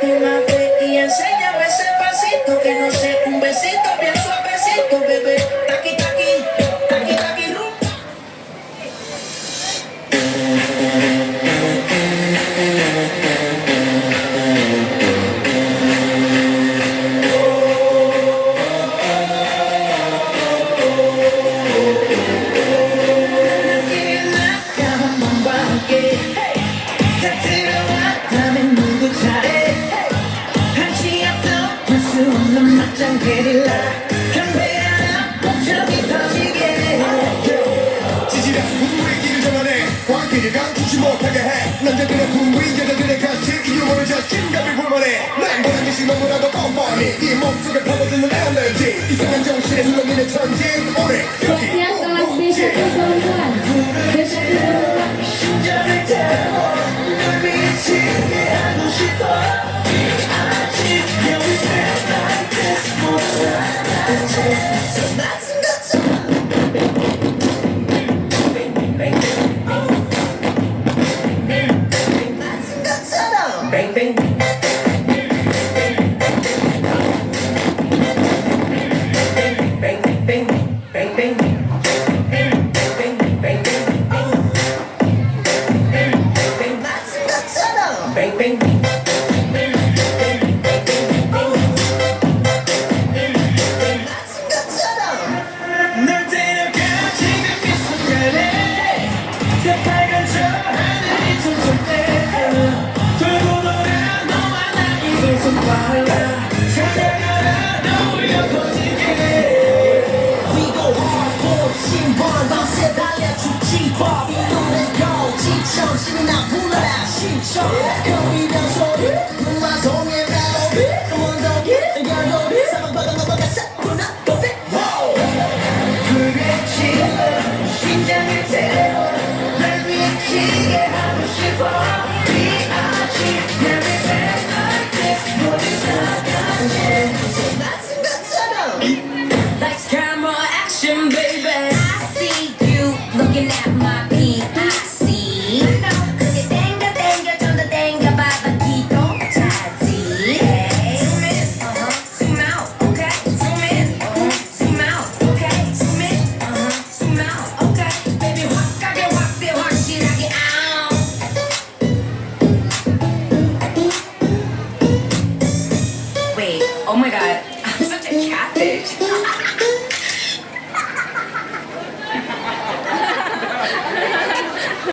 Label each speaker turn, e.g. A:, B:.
A: Actívate y enséñame ese pasito que no sé, un besito bien suavecito, bebé. Taqui, taqui, taqui, taqui, rumba. 게릴라 담배 하나 목적이 터지게
B: 지지랑 분위기를 전환해 광기를 감추지 못하게 해 남자들의 분위 여자들의 가치 이 유머를 자신감이 불만해 난 그런 듯이 너무나도 뻔뻔히 네 몸속에 파고드는 에너지 이상한 정신에 흘러미는 천지 오래 여기
C: Siap kelas B1 kawan-kawan. B1
B: 심장을 태워 널 미치게 하고 싶어 아직 여기 step like this So 낮은 것처럼 낮은 것처럼